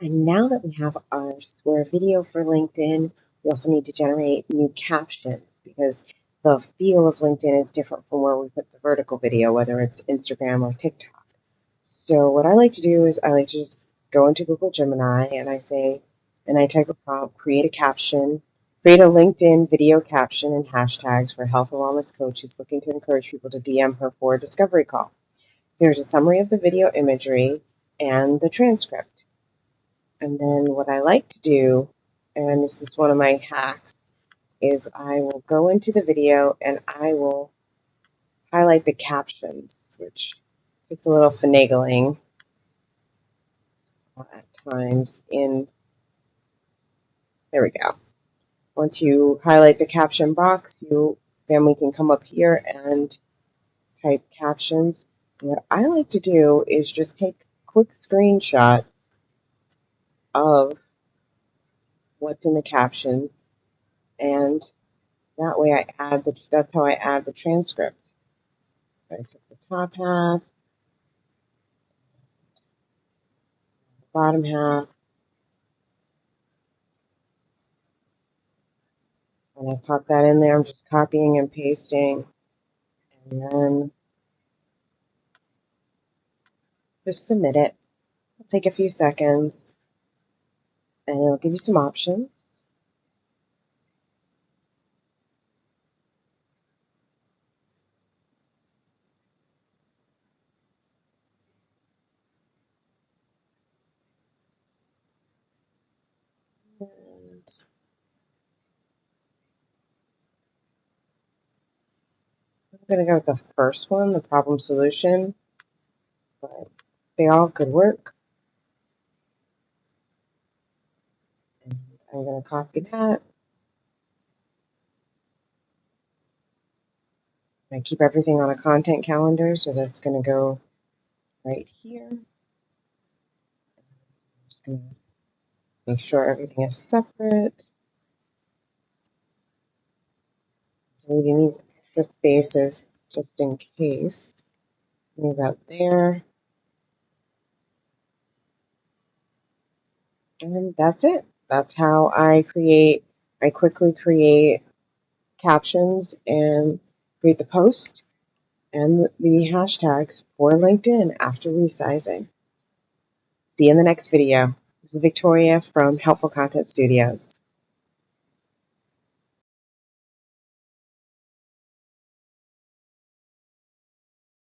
And now that we have our square video for LinkedIn, we also need to generate new captions because the feel of LinkedIn is different from where we put the vertical video, whether it's Instagram or TikTok. So what I like to do is I like to just go into Google Gemini and I type a prompt, create a caption, create a LinkedIn video caption and hashtags for a health and wellness coach who's looking to encourage people to DM her for a discovery call. Here's a summary of the video imagery and the transcript. And then what I like to do, and this is one of my hacks, is I will go into the video and I will highlight the captions, which takes a little finagling at times. There we go. Once you highlight the caption box, then we can come up here and type captions. And what I like to do is just take quick screenshots of what's in the captions, and that way that's how I add the transcript. So I took the top half, the bottom half, and I pop that in there. I'm just copying and pasting, and then just submit it. It'll take a few seconds, and it'll give you some options. And I'm going to go with the first one, the problem solution, but they all could work. And I'm going to copy that. I keep everything on a content calendar, so that's going to go right here. Just going to make sure everything is separate. We need extra spaces just in case. Move that there. And that's it. That's how I quickly create captions and create the post and the hashtags for LinkedIn after resizing. See you in the next video. This is Victoria from Helpful Content Studios.